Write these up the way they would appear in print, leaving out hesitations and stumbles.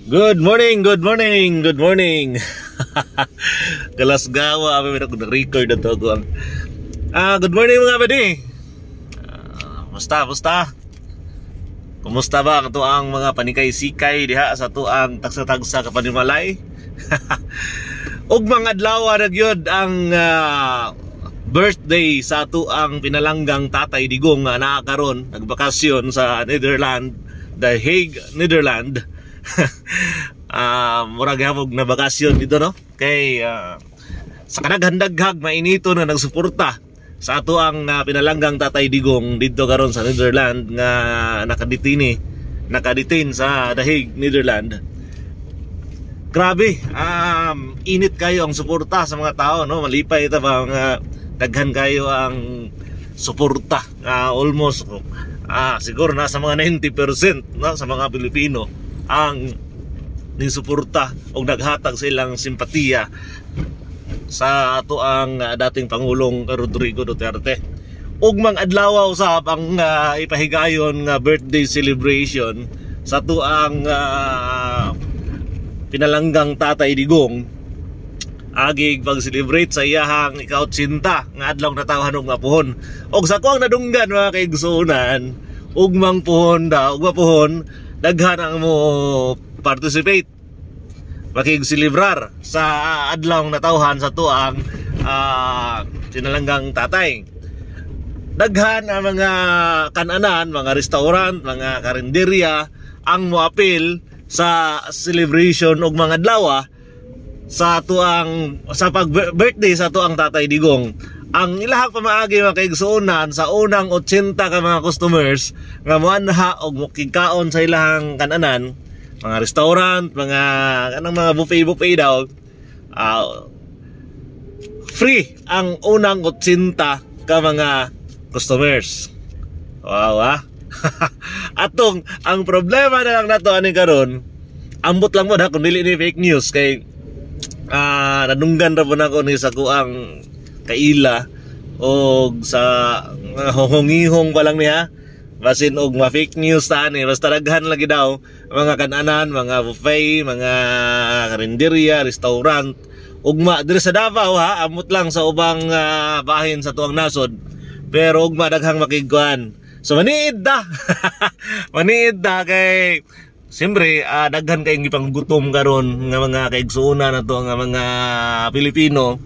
Good morning, good morning, good morning. Kalasgawa, kami nag-record na to. Good morning mga badi. Musta? Kumusta ba ang tuang mga panikay-sikay diha sa tuang tagsa-tagsa kapanimalay? Ug mga adlaw na gyud ang birthday sa tuang pinalanggang Tatay Digong nga naa karon nagbakasyon sa Netherlands, The Hague, Netherlands. Murag hapog na bakasyon dito, no? Kay sa kanaghandaghag mainito na nagsuporta sa ato ang pinalanggang Tatay Digong dito karon sa Netherlands nga nakadetain sa The Hague, Netherlands. Grabe, init kayo ang suporta sa mga tao, no? Malipay ito ba daghan kayo ang suporta, almost siguro nasa mga 90%, no? Sa mga Pilipino ang nisuporta o naghatag sa ilang simpatiya sa ato ang dating Pangulong Rodrigo Duterte. Ug mang adlaw usab ang ipahigayon nga birthday celebration sa ato ang pinalanggang Tatay Digong. Agig pag-celebrate sa iyahang ika-80 nga adlaw natawhan og mapuhon. Og sa kuang nadunggan mga kaigsuonan, ug mang puhon da, ug mapuhon daghan ang mo participate makig-celebrar sa adlaw natawhan sa tuang pinalanggang tatay. Daghan ang mga kananan, mga restaurant, mga karinderya ang moapil sa celebration og mga adlaw sa pag-birthday sa tuang Tatay Digong. Ang ilahang pamaagi mga kaigsuonan sa unang 80 ka mga customers nga moanha og mukikaon sa ilahang kananan, mga restaurant, mga buffet daw, free ang unang 80 ka mga customers. Wow, atong ang problema na lang nato ani karon, ambot lang mo da kung dili ni fake news kay nadunggan ra po na ko ni sa kuang kaila o sa hongihong pa lang niya basin og ma-fake news ta ni, basta daghan lagi daw mga kananan, mga buffet, mga karinderya, restaurant ugma diri sa Davao amot lang sa ubang bahin sa tuang nasod, pero ugma daghang makiguan. So maniid da maniid da kay siyempre, daghan kayong ipanggutom karon nga mga kaigsuonan na to nga mga Pilipino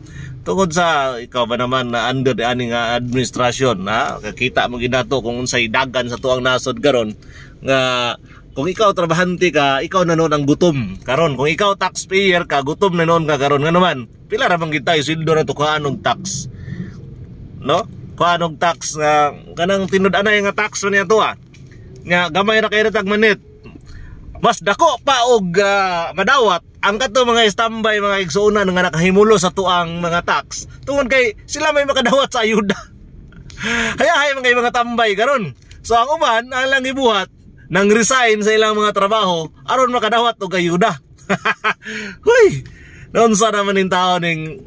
tungod sa ikaw ba naman na under the aning administrasyon, kakita mo ginato kung unsay dagan sa tuang nasod karon nga kung ikaw trabahante ka, ikaw na noon ang gutom karon. Kung ikaw taxpayer ka, gutom na noon ka karon nga naman. Pila ra bang kita sildo na to kaanong tax, no? Kaanong tax nga kanang tinud-anay nga tax man niya to nga gamay ra kay tag manit. Mas dako pa og madawat ang kato mga standby mga igsuonan nga nakahimulo sa tuang mga tax tungod kay sila may makadawat sa ayuda. Hayahay mga tambay karon. So ang uban ang lang gibuhat nang resign sa ilang mga trabaho aron makadawat og ayuda. Huy, noon sa naman in tao ning,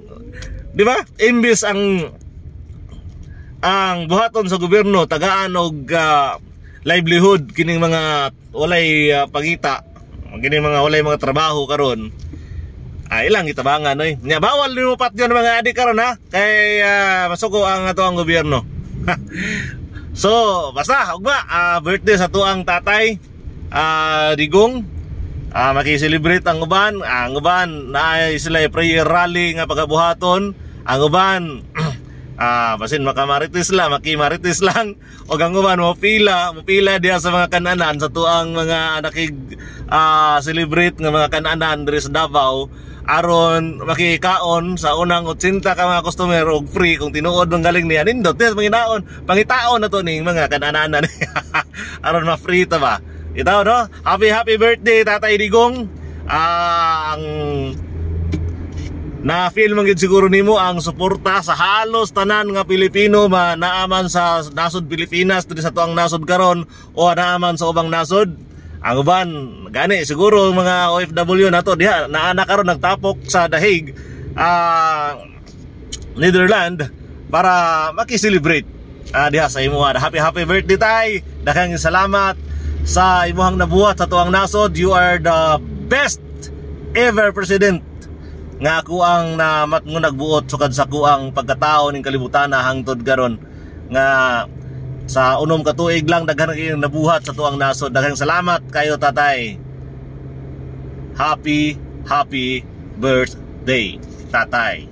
di ba? Imbis ang buhaton sa gobyerno tagaan og livelihood kining mga walay pangita, kining mga walay mga trabaho karon, ilang itabangan nya bawal nimo pat yon mga adik karon kay masuko ang ato ang gobyerno. So basta ugma birthday sa tuang Tatay Digong, maki-celebrate ang uban na sila prayer rally nga pagabuhaton, ang uban basin makamarites lang, makimarites lang o ang uban mupila diya sa mga kananan sa tuang mga celebrate nga mga kananan diri sa Davao aron makikaon sa unang 80 ka mga customer og free kung tinuod ng galing niya nindot des pangitaon na to ning mga kananan aron ma-free ta ba itaw, no? Happy birthday Tatay Digong. Ang na-feel man gid siguro nimo ang suporta sa halos tanan nga Pilipino naaman sa nasod Pilipinas diri sa tuang nasod karon o naaman sa ubang nasod. Ang uban gani siguro mga OFW nato diha naana karon nagtapok sa The Hague, Netherlands para maki-celebrate diha sa imo. Happy birthday tay. Daghang salamat sa imuhang nabuhat sa tuang nasod. You are the best ever president nga ako ang nagbuot sukad sa kuang pagkatao ning kalibutan na hangtod karon nga sa unom ka tuig lang daghan kayong nabuhat sa tuang nasod. Daghang salamat kayo tatay. Happy birthday tatay.